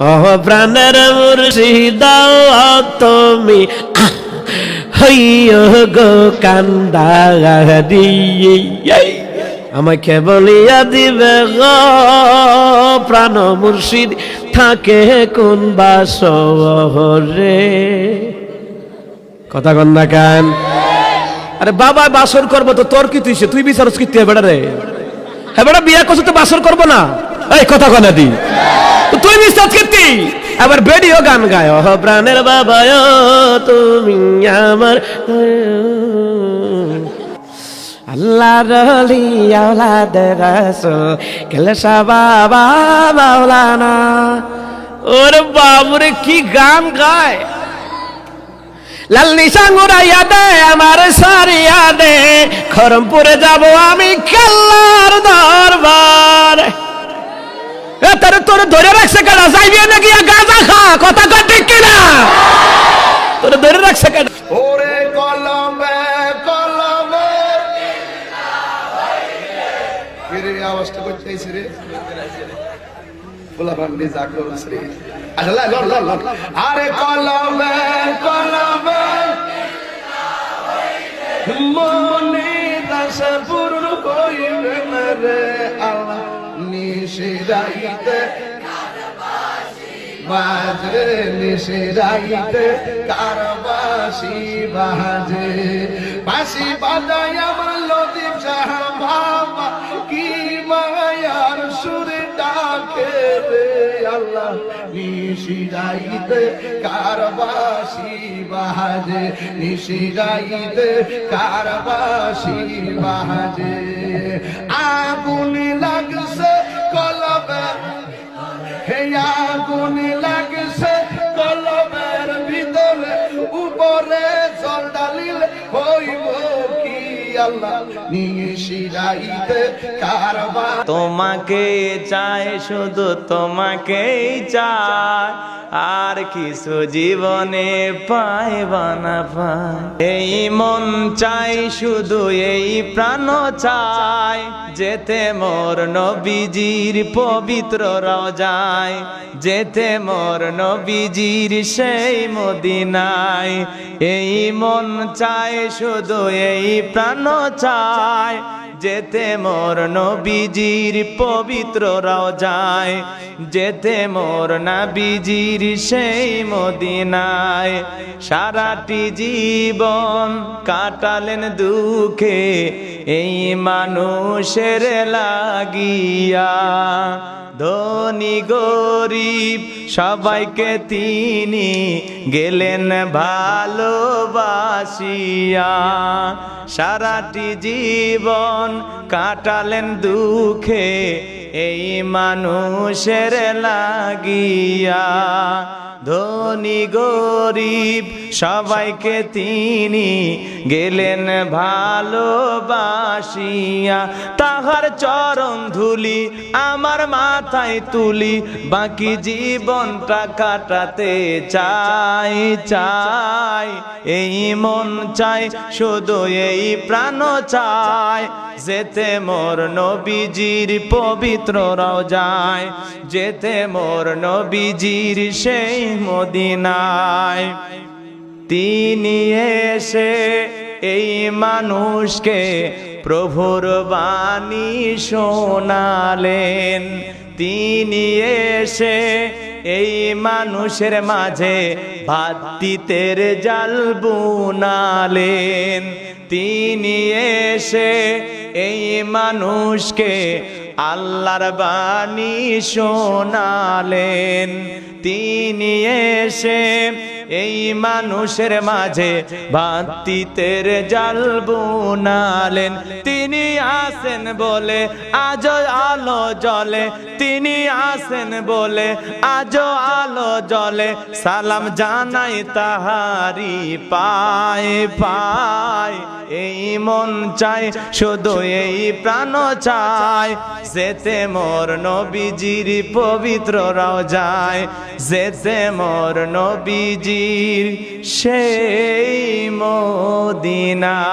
ও প্রাণের মুর্শিদ তুমি হইও গো কান্দারি আমাকে বলিয়া দিবে গো প্রাণ মুর্শিদ থাকে কোন বাসরে কথা কন না কেন? আরে বাবা বাসর করবো তো তোর কি তুইছে তুই বিচারস কি বেড়া রে? হ্যাঁ বেড়া বিয়া করছো তো বাসর করবো না? এই কথা কনা দি তুই বিশ্বাস করতি আবার বেডিও গান গায় ও প্রাণের বাবা তুমি আমার আল্লাহর ওলি আওলাদ রাসূল কেলসা বাবা মাওলানা। ওরে বাবুরে কি গান গায়! লাল নিশান উড়াইয়া দে আমার সারিয়া দে খরমপুরে যাব আমি কাল্লার দরবার। তোর ধরে রাখছে কেন? যাইবি নাকি গাঁজা খা? কথা কর ঠিক কিনা? তোর ধরে রাখছে কেন? ওরে কলমে কলমে কিরে আওয়াজটা করতেছিস রে? বলা বান্দি জাগরস রে আল্লাহ লল লল আরে কলমে কলমে মনে দাস পূর্ণ কইবে রে আল্লাহ নিশিরাইতে বাজে নিশিরাইতে কারবাসি বাজে বাসি বাজায় আমার লতিফ শাহ বাবা কি মায়ার সুরে ডাকে রে আল্লাহ নিশিরাইতে কারবাসি বাজে নিশিরাইতে কারবাসি বাজে আগুন লাগছে কলবে হে আগুন লাগছে কলবের ভিতরে উপরে জল ডালিল হইব কি আল্লাহ নিশিরাইতে কারবা তোমাকে চাই শুধু তোমাকেই চাই আর কিছু জীবনে পাইবা না পাই। এই মন চাই শুধু এই প্রাণ চাই যেতে মোর নবীজির পবিত্র রওজায় যেতে মোর নবীজির সেই মদিনায়। এই মন চাই শুধু এই প্রাণ চাই যেতে মোর নবীজির পবিত্র রওজায় যেতে মোর নবীজির সেই মদিনায়। সারাটি জীবন কাটালেন দুঃখে এই মানুষের লাগিয়া ধনী গরিব সবাইকে তিনি গেলেন ভালোবাসিয়া। সারাটি জীবন কাটালেন দুঃখে এই মানুষের লাগিয়া ধনী গরিব সবাইকে তিনি গেলেন ভালোবাসিয়া। তাহার চরণ ধুলি আমার মাথায় তুলি বাকি জীবনটা কাটাতে চাই চাই। এই মন চাই শুধু এই প্রাণ চাই যেতে মোর নবীজির পবিত্র রওজায় যেতে মোর নবীজির সেই মদিনায়। তিনি এসে এই মানুষকে প্রভুর বাণী শোনালেন তিনি এসে এই মানুষের মাঝে ভাতৃত্বের জাল বুনালেন তিনি এসে এই মানুষকে আল্লাহর বাণী শোনালেন তিনি এসে এই মানুষের মাঝে ভাতৃত্বের জাল বুনালেন। তিনি আসেন বলে আজ আলো জ্বলে তিনি আসেন বলে আজ আলো জ্বলে সালাম জানাই তাহারি পায় পায়। এই মন চাই শুধু এই প্রাণ চাই যেতে মোর নবীজির পবিত্র রওজায় যেতে মোর নবীজির সেই মদিনায়।